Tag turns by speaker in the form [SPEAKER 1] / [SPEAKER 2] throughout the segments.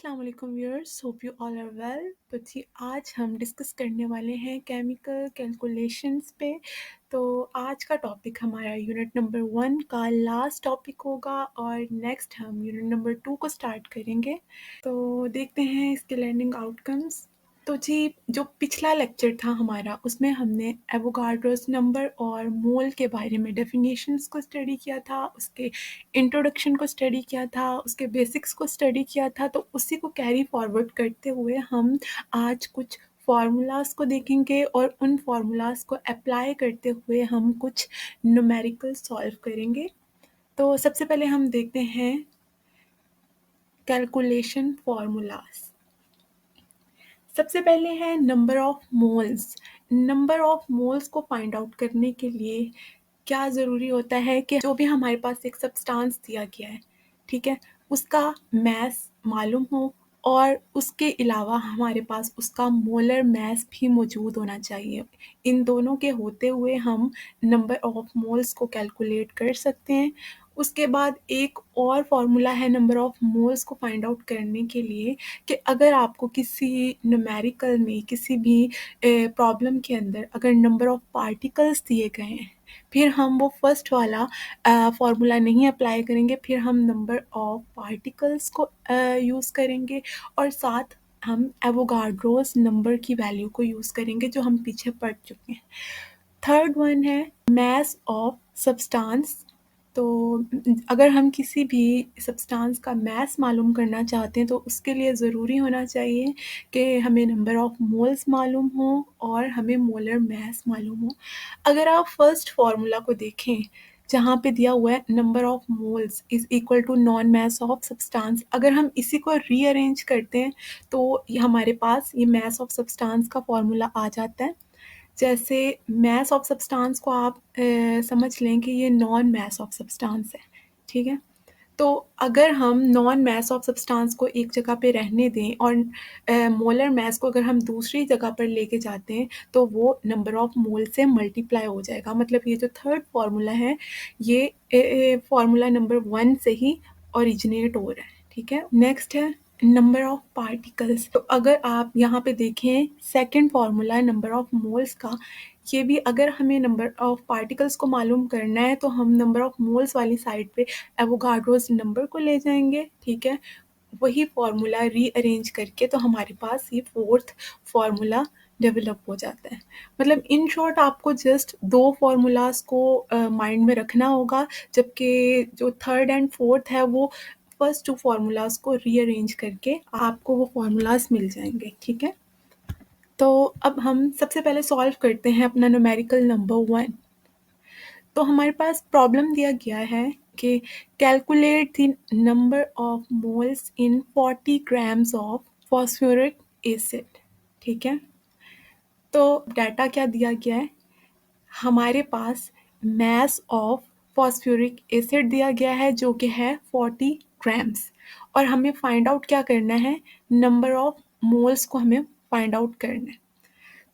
[SPEAKER 1] अस्सलाम वालेकुम viewers, hope you all are well. तो जी आज हम डिस्कस करने वाले हैं केमिकल कैलकुलेशंस पे। तो आज का टॉपिक हमारा यूनिट नंबर 1 का लास्ट टॉपिक होगा और नेक्स्ट हम यूनिट नंबर 2 को स्टार्ट करेंगे। तो देखते हैं इसके लर्निंग आउटकम्स। तो जी जो पिछला लेक्चर था हमारा उसमें हमने एवोगाड्रोस नंबर और मोल के बारे में डेफिनेशंस को स्टडी किया था, उसके इंट्रोडक्शन को स्टडी किया था, उसके बेसिक्स को स्टडी किया था। तो उसी को कैरी फॉरवर्ड करते हुए हम आज कुछ फार्मूलाज़ को देखेंगे और उन फार्मूलाज़ को अप्लाई करते हुए हम कुछ न्यूमेरिकल सॉल्व करेंगे। तो सबसे पहले हम देखते हैं कैलकुलेशन फार्मूलाज़। सबसे पहले है number of moles. Number of moles को फाइंड आउट करने के लिए क्या ज़रूरी होता है कि जो भी हमारे पास एक सब्सटेंस दिया गया है, ठीक है, उसका मास मालूम हो और उसके अलावा हमारे पास उसका मोलर मास भी मौजूद होना चाहिए। इन दोनों के होते हुए हम नंबर ऑफ मोल्स को कैलकुलेट कर सकते हैं। उसके बाद एक और फार्मूला है नंबर ऑफ मोल्स को फाइंड आउट करने के लिए कि अगर आपको किसी न्यूमेरिकल में किसी भी प्रॉब्लम के अंदर अगर नंबर ऑफ पार्टिकल्स दिए गए हैं, फिर हम वो फर्स्ट वाला फार्मूला नहीं अप्लाई करेंगे, फिर हम नंबर ऑफ पार्टिकल्स को यूज़ करेंगे और साथ हम एवोगाड्रोस नंबर की वैल्यू को यूज़ करेंगे जो हम पीछे पढ़ चुके हैं। थर्ड वन है मास ऑफ सब्सटेंस। तो अगर हम किसी भी सब्सटेंस का मास मालूम करना चाहते हैं तो उसके लिए ज़रूरी होना चाहिए कि हमें नंबर ऑफ मोल्स मालूम हो और हमें मोलर मास मालूम हो। अगर आप फर्स्ट फार्मूला को देखें जहाँ पे दिया हुआ है number of moles is equal to known mass of substance, अगर हम इसी को रीअरेंज करते हैं तो ये हमारे पास ये मास ऑफ सब्सटेंस का फार्मूला आ जाता है। जैसे मास ऑफ सब्सटेंस को आप समझ लें कि ये नॉन मास ऑफ सब्सटेंस है, ठीक है। तो अगर हम नॉन मास ऑफ सब्सटेंस को एक जगह पे रहने दें और मोलर मास को अगर हम दूसरी जगह पर लेके जाते हैं तो वो नंबर ऑफ मोल से मल्टीप्लाई हो जाएगा। मतलब ये जो थर्ड फार्मूला है ये फार्मूला नंबर 1 से ही ओरिजिनेट हो रहा है, ठीक है। नेक्स्ट है नंबर ऑफ पार्टिकल्स। तो अगर आप यहाँ पे देखें second formula number of moles का, ये भी अगर हमें नंबर ऑफ पार्टिकल्स को मालूम करना है तो हम नंबर ऑफ मोल्स वाली साइड पे एवोगाड्रोस नंबर को ले जाएंगे, ठीक है। वही फार्मूला रीअरेंज करके तो हमारे पास ये फोर्थ फार्मूला डेवलप हो जाता है। मतलब इन शॉर्ट आपको जस्ट दो फार्मूलाज को माइंड में रखना होगा, जबकि जो थर्ड एंड फोर्थ है वो फर्स्ट टू फार्मूलाज को रीअरेंज करके आपको वो फार्मूलाज मिल जाएंगे, ठीक है। तो अब हम सबसे पहले सॉल्व करते हैं अपना न्यूमेरिकल नंबर 1। तो हमारे पास प्रॉब्लम दिया गया है कि calculate the number of moles in 40 grams of phosphoric acid, ठीक है। तो डाटा क्या दिया गया है, हमारे पास मास ऑफ फॉस्फोरिक एसिड दिया गया है जो कि है 40 ग्राम्स और हमें फाइंड आउट क्या करना है, नंबर ऑफ मोल्स को हमें फाइंड आउट करना है।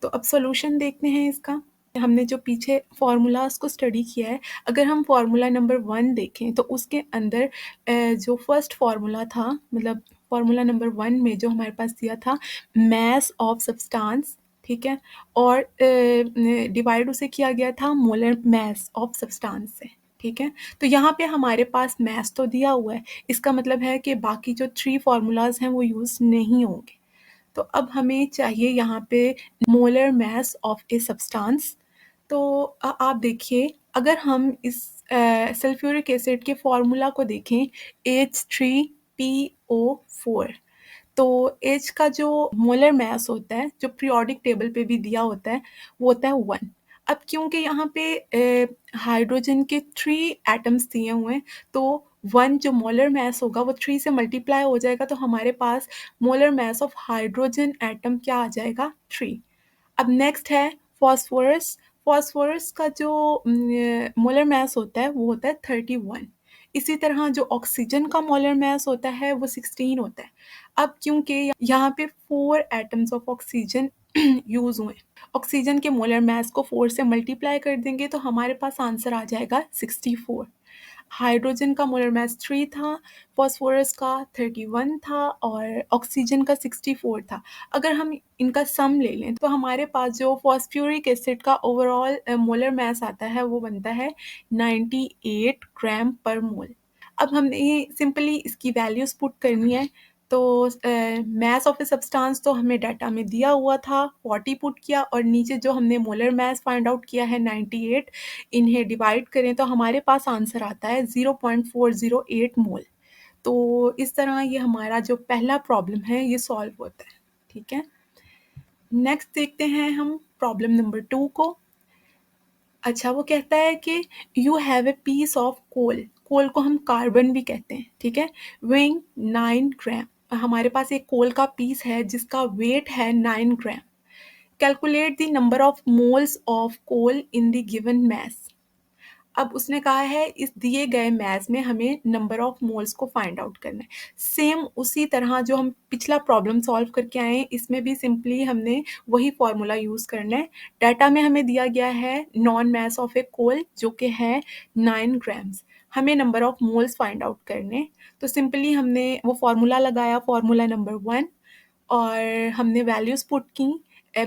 [SPEAKER 1] तो अब सॉल्यूशन देखते हैं इसका। हमने जो पीछे फार्मूलाज को स्टडी किया है, अगर हम फार्मूला नंबर 1 देखें तो उसके अंदर जो फर्स्ट फार्मूला था, मतलब फार्मूला नंबर 1 में जो हमारे पास दिया था मास ऑफ सब्सटेंस, ठीक है, और डिवाइड उसे किया गया था मोलर मास ऑफ सब्सटेंस से, ठीक है। तो यहाँ पे हमारे पास मास तो दिया हुआ है, इसका मतलब है कि बाकी जो 3 फार्मूलाज हैं वो यूज़ नहीं होंगे। तो अब हमें चाहिए यहाँ पे molar mass of a substance. तो आप देखिए अगर हम इस सल्फ्यूरिक एसिड के फॉर्मूला को देखें H3PO4, तो H का जो मोलर मास होता है जो पीरियोडिक टेबल पे भी दिया होता है वो होता है 1। अब क्योंकि यहाँ पे हाइड्रोजन के 3 एटम्स दिए हुए हैं तो 1 जो मोलर मास होगा वो 3 से मल्टीप्लाई हो जाएगा, तो हमारे पास molar mass of hydrogen atom क्या आ जाएगा, 3। अब नेक्स्ट है फॉस्फोरस। फॉस्फोरस का जो मोलर मास होता है वो होता है 31। इसी तरह जो ऑक्सीजन का मोलर मास होता है वो 16 होता है। अब क्योंकि यहाँ पे 4 एटम्स ऑफ ऑक्सीजन यूज़ हुए, ऑक्सीजन के मोलर मास को 4 से मल्टीप्लाई कर देंगे तो हमारे पास आंसर आ जाएगा 64। हाइड्रोजन का मोलर मास 3 था, फॉस्फोरस का 31 था और ऑक्सीजन का 64 था। अगर हम इनका सम ले लें तो हमारे पास जो फॉस्फ्यूरिक एसिड का ओवरऑल मोलर मास आता है वो बनता है 98 ग्राम पर मोल। अब हमने सिंपली इसकी वैल्यूज़ पुट करनी है। तो मास ऑफ ए सब्सटेंस तो हमें डाटा में दिया हुआ था, 40 पुट किया और नीचे जो हमने मोलर मास फाइंड आउट किया है 98, इन्हें डिवाइड करें तो हमारे पास आंसर आता है 0.408 मोल। तो इस तरह ये हमारा जो पहला प्रॉब्लम है ये सॉल्व होता है। ठीक है, नेक्स्ट देखते हैं हम प्रॉब्लम नंबर 2 को। अच्छा, वो कहता है कि you have a piece of coal, coal को हम कार्बन भी कहते हैं, ठीक है, वेइंग 9 ग्राम। हमारे पास एक कोल का पीस है जिसका वेट है 9 gram. Calculate the number of moles of coal in the given mass. अब उसने कहा है इस दिए गए मैथ्स में हमें नंबर ऑफ मोल्स को फाइंड आउट करना है। सेम उसी तरह जो हम पिछला प्रॉब्लम सॉल्व करके आए हैं इसमें भी सिंपली हमने वही फॉर्मूला यूज़ करना है। डाटा में हमें दिया गया है नॉन मास ऑफ ए कोल जो कि है 9 ग्राम्स। हमें number of moles find out करने, तो सिंपली हमने वो फार्मूला लगाया, फार्मूला नंबर 1, और हमने वैल्यूज़ पुट की।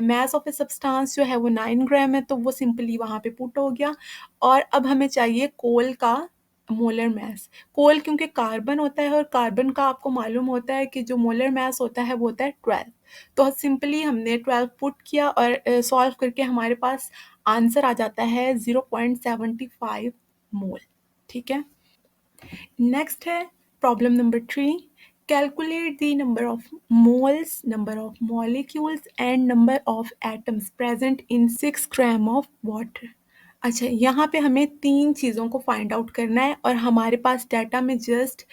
[SPEAKER 1] मास ऑफ ए सब्सटेंस जो है वो 9 ग्राम है तो वो सिंपली वहाँ पे पुट हो गया। और अब हमें चाहिए कोल का मोलर मास। कोल क्योंकि कार्बन होता है और कार्बन का आपको मालूम होता है कि जो मोलर मास होता है वो होता है 12। तो सिंपली हमने 12 पुट किया और सॉल्व करके हमारे पास आंसर आ जाता है 0.75 मोल। ठीक है, नेक्स्ट है problem number 3। Calculate the number of moles, number of molecules and number of atoms present in 6 gram of water. अच्छा, यहाँ पे हमें 3 चीज़ों को फाइंड आउट करना है और हमारे पास डाटा में just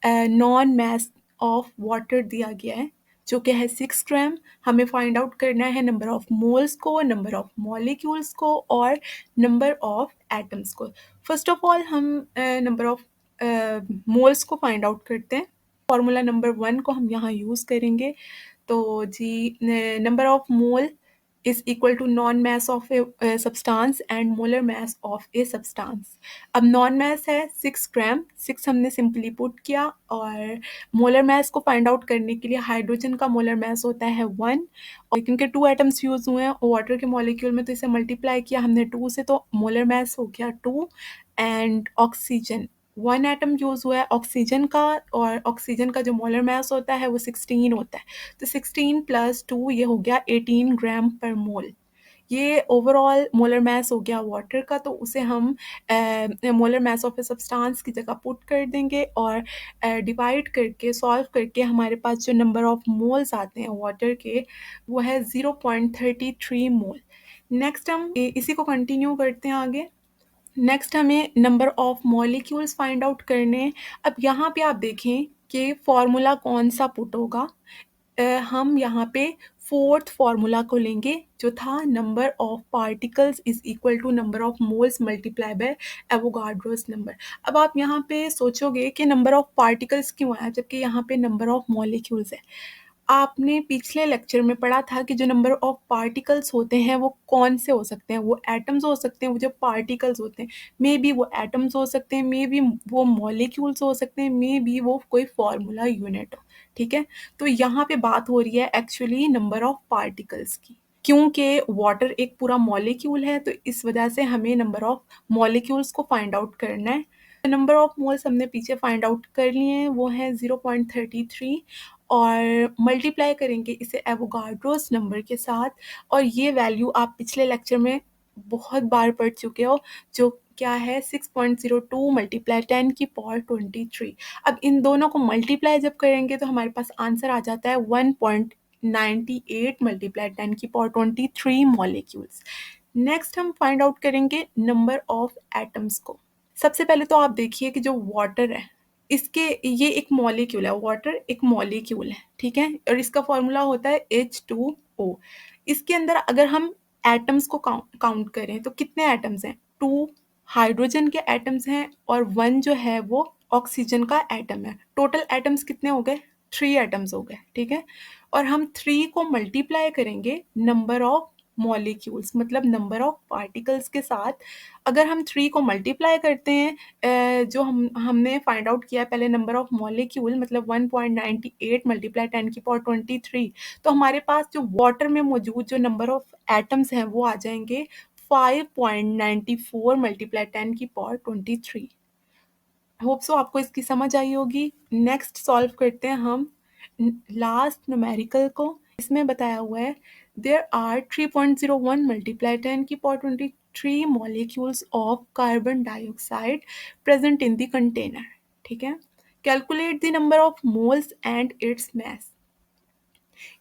[SPEAKER 1] non mass of water दिया गया है जो कि है 6 ग्राम। हमें फाइंड आउट करना है नंबर ऑफ मोल्स को, नंबर ऑफ मॉलिक्यूल्स को और नंबर ऑफ एटम्स को। फर्स्ट ऑफ ऑल हम नंबर ऑफ मोल्स को फाइंड आउट करते हैं। फॉर्मूला नंबर 1 को हम यहाँ यूज़ करेंगे। तो जी, number of mole is equal to non mass of a substance and molar mass of a substance। अब नॉन मास है 6 ग्राम, 6 हमने सिंपली पुट किया और मोलर मास को फाइंड आउट करने के लिए हाइड्रोजन का मोलर मास होता है 1, और क्योंकि 2 एटम्स यूज हुए हैं वाटर के मॉलिक्यूल में तो इसे मल्टीप्लाई किया हमने 2 से तो मोलर मास हो गया 2। एंड ऑक्सीजन 1 एटम यूज हुआ है ऑक्सीजन का, और ऑक्सीजन का जो मोलर मास होता है वो 16 होता है। तो 16 प्लस 2 ये हो गया 18 ग्राम पर मोल। ये ओवरऑल मोलर मास हो गया वाटर का, तो उसे हम molar mass of a substance की जगह पुट कर देंगे और डिवाइड करके सॉल्व करके हमारे पास जो नंबर ऑफ मोल्स आते हैं वाटर के वो है 0.33 मोल। नेक्स्ट हम इसी को कंटिन्यू करते हैं आगे। नेक्स्ट हमें number of molecules find out करने हैं। अब यहाँ पे आप देखें कि फॉर्मूला कौन सा पुट होगा। हम यहाँ पे फोर्थ फार्मूला को लेंगे जो था number of particles is equal to number of moles multiply by Avogadro's number. अब आप यहाँ पे सोचोगे कि नंबर ऑफ पार्टिकल्स क्यों आया जबकि यहाँ पे नंबर ऑफ मॉलिक्यूल्स है। आपने पिछले लेक्चर में पढ़ा था कि जो नंबर ऑफ पार्टिकल्स होते हैं वो कौन से हो सकते हैं, वो एटम्स हो सकते हैं, वो जो पार्टिकल्स होते हैं मे बी वो एटम्स हो सकते हैं, मे बी वो मॉलिक्यूल्स हो सकते हैं, मे बी वो कोई फार्मूला यूनिट हो। ठीक है, तो यहाँ पे बात हो रही है एक्चुअली नंबर ऑफ पार्टिकल्स की, क्योंकि वाटर एक पूरा मॉलिक्यूल है तो इस वजह से हमें नंबर ऑफ मॉलिक्यूल्स को फाइंड आउट करना है। नंबर ऑफ मोल्स हमने पीछे फाइंड आउट कर लिए हैं, वो है 0.33 और मल्टीप्लाई करेंगे इसे एवोगाड्रोस नंबर के साथ। और ये वैल्यू आप पिछले लेक्चर में बहुत बार पढ़ चुके हो जो क्या है 6.02 मल्टीप्लाई 10 की पावर 23। अब इन दोनों को मल्टीप्लाई जब करेंगे तो हमारे पास आंसर आ जाता है 1.98 मल्टीप्लाई 10 की पावर 23 मॉलिक्यूल्स। नेक्स्ट हम फाइंड आउट करेंगे नंबर ऑफ एटम्स को। सबसे पहले तो आप देखिए कि जो वाटर है इसके ये एक मॉलिक्यूल है, वाटर एक मॉलिक्यूल है, ठीक है, और इसका फॉर्मूला होता है H2O। इसके अंदर अगर हम एटम्स को काउंट करें तो कितने एटम्स हैं, 2 हाइड्रोजन के एटम्स हैं और 1 जो है वो ऑक्सीजन का एटम है। टोटल एटम्स कितने हो गए, 3 एटम्स हो गए, ठीक है। और हम 3 को मल्टीप्लाई करेंगे नंबर ऑफ मॉलिक्यूल्स मतलब नंबर ऑफ पार्टिकल्स के साथ अगर हम 3 को मल्टीप्लाई करते हैं, जो हमने फाइंड आउट किया पहले नंबर ऑफ मॉलिक्यूल मतलब 1.98 मल्टीप्लाई 10⁻23, तो हमारे पास जो वाटर में मौजूद जो नंबर ऑफ एटम्स हैं वो आ जाएंगे 5.94 मल्टीप्लाई 10⁻23। होप सो आपको इसकी समझ आई होगी। नेक्स्ट सॉल्व करते हैं हम लास्ट न्यूमेरिकल को। इसमें बताया हुआ है there are 3.01 multiply 10⁻23 molecules of carbon dioxide present in the container. ठीक है, calculate the number of moles and its mass.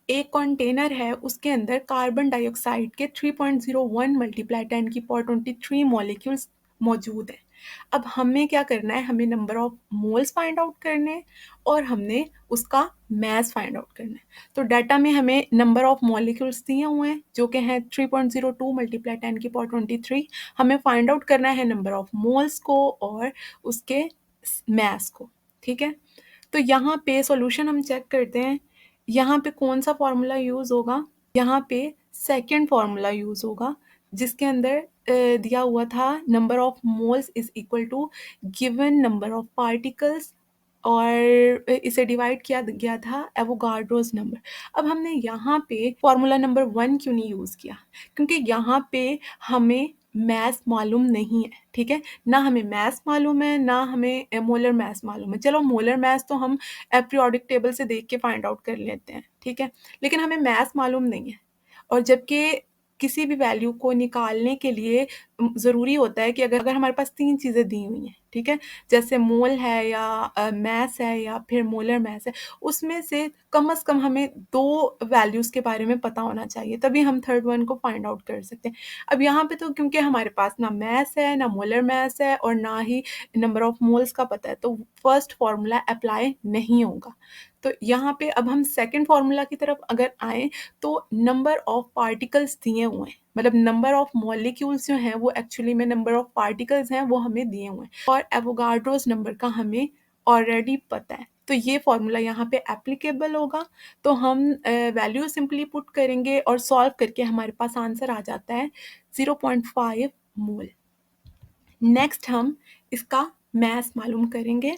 [SPEAKER 1] एक कंटेनर है उसके अंदर कार्बन डाइऑक्साइड के 3.01 मल्टीप्लाई 10⁻23 मॉलिक्यूल्स मौजूद है। अब हमें क्या करना है, हमें number of moles find out करने हैं और हमने उसका मास फाइंड आउट करना है। तो डाटा में हमें नंबर ऑफ मॉलिक्यूल्स दिए हुए हैं जो कि हैं 3.02 मल्टीप्लाई 10⁻23। हमें फाइंड आउट करना है नंबर ऑफ मोल्स को और उसके मास को। ठीक है, तो यहाँ पे सॉल्यूशन हम चेक करते हैं। यहाँ पे कौन सा फॉर्मूला यूज़ होगा, यहाँ पे सेकंड फॉर्मूला यूज़ होगा जिसके अंदर दिया हुआ था number of moles is equal to given number of particles और इसे डिवाइड किया गया था एवोगाड्रोस नंबर। अब हमने यहाँ पे फॉर्मूला नंबर 1 क्यों नहीं यूज़ किया, क्योंकि यहाँ पे हमें मैथ मालूम नहीं है। ठीक है, ना हमें मैथ मालूम है ना हमें मोलर मैथ मालूम है। चलो मोलर मैथ तो हम पीरियोडिक टेबल से देख के फाइंड आउट कर लेते हैं, ठीक है, लेकिन हमें मैथ मालूम नहीं है। और जबकि किसी भी वैल्यू को निकालने के लिए ज़रूरी होता है कि अगर हमारे पास 3 चीज़ें दी हुई हैं, ठीक है, जैसे मोल है या मैस है या फिर मोलर मैस है, उसमें से कम हमें 2 वैल्यूज़ के बारे में पता होना चाहिए, तभी हम थर्ड वन को फाइंड आउट कर सकते हैं। अब यहाँ पे तो क्योंकि हमारे पास ना मैस है, ना मोलर मैस है और ना ही नंबर ऑफ मोल्स का पता है, तो फर्स्ट फार्मूला अप्लाई नहीं होगा। तो यहाँ पे अब हम सेकंड फार्मूला की तरफ अगर आएँ तो नंबर ऑफ पार्टिकल्स दिए हुए हैं, मतलब नंबर ऑफ मॉलिक्यूल्स जो हैं वो एक्चुअली में नंबर ऑफ पार्टिकल्स हैं वो हमें दिए हुए हैं और एवोगाड्रोस नंबर का हमें ऑलरेडी पता है, तो ये फॉर्मूला यहाँ पे एप्लीकेबल होगा। तो हम वैल्यू सिंपली पुट करेंगे और सॉल्व करके हमारे पास आंसर आ जाता है 0.5 मोल। नेक्स्ट हम इसका मास मालूम करेंगे।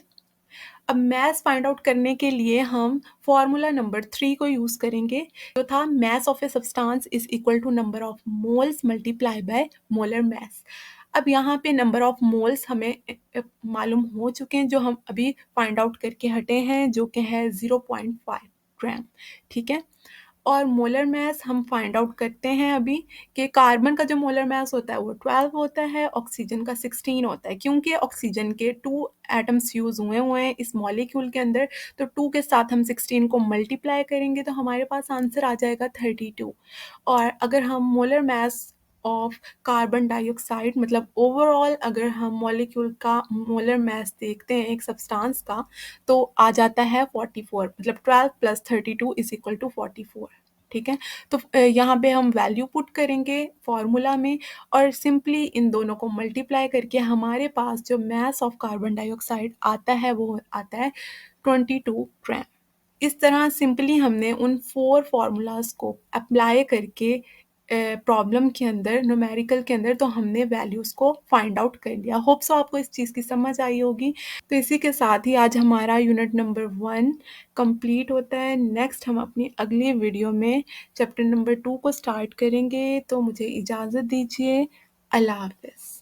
[SPEAKER 1] अब मास फाइंड आउट करने के लिए हम फॉर्मूला नंबर 3 को यूज़ करेंगे जो था mass of a substance is equal to number of moles multiply by molar mass. अब यहाँ पे नंबर ऑफ मोल्स हमें मालूम हो चुके हैं जो हम अभी फाइंड आउट करके हटे हैं जो कि है 0.5 ग्राम। ठीक है, और मोलर मास हम फाइंड आउट करते हैं अभी कि कार्बन का जो मोलर मास होता है वो 12 होता है, ऑक्सीजन का 16 होता है। क्योंकि ऑक्सीजन के 2 एटम्स यूज़ हुए हैं इस मॉलिक्यूल के अंदर, तो 2 के साथ हम 16 को मल्टीप्लाई करेंगे तो हमारे पास आंसर आ जाएगा 32। और अगर हम molar mass of carbon dioxide मतलब ओवरऑल अगर हम मॉलिक्यूल का मोलर मास देखते हैं एक सब्सटेंस का, तो आ जाता है 44, मतलब 12 + 32 इज इक्वल टू 44। ठीक है, तो यहाँ पे हम वैल्यू पुट करेंगे फॉर्मूला में और सिंपली इन दोनों को मल्टीप्लाई करके हमारे पास जो मास ऑफ कार्बन डाइऑक्साइड आता है वो आता है 22 ग्राम। इस तरह सिंपली हमने उन 4 फार्मूलाज को अप्लाई करके प्रॉब्लम के अंदर न्यूमेरिकल के अंदर तो हमने वैल्यूज़ को फाइंड आउट कर लिया। होप सो आपको इस चीज़ की समझ आई होगी। तो इसी के साथ ही आज हमारा यूनिट नंबर 1 कंप्लीट होता है। नेक्स्ट हम अपनी अगली वीडियो में चैप्टर नंबर 2 को स्टार्ट करेंगे। तो मुझे इजाज़त दीजिए। अल्लाह हाफ़िज़।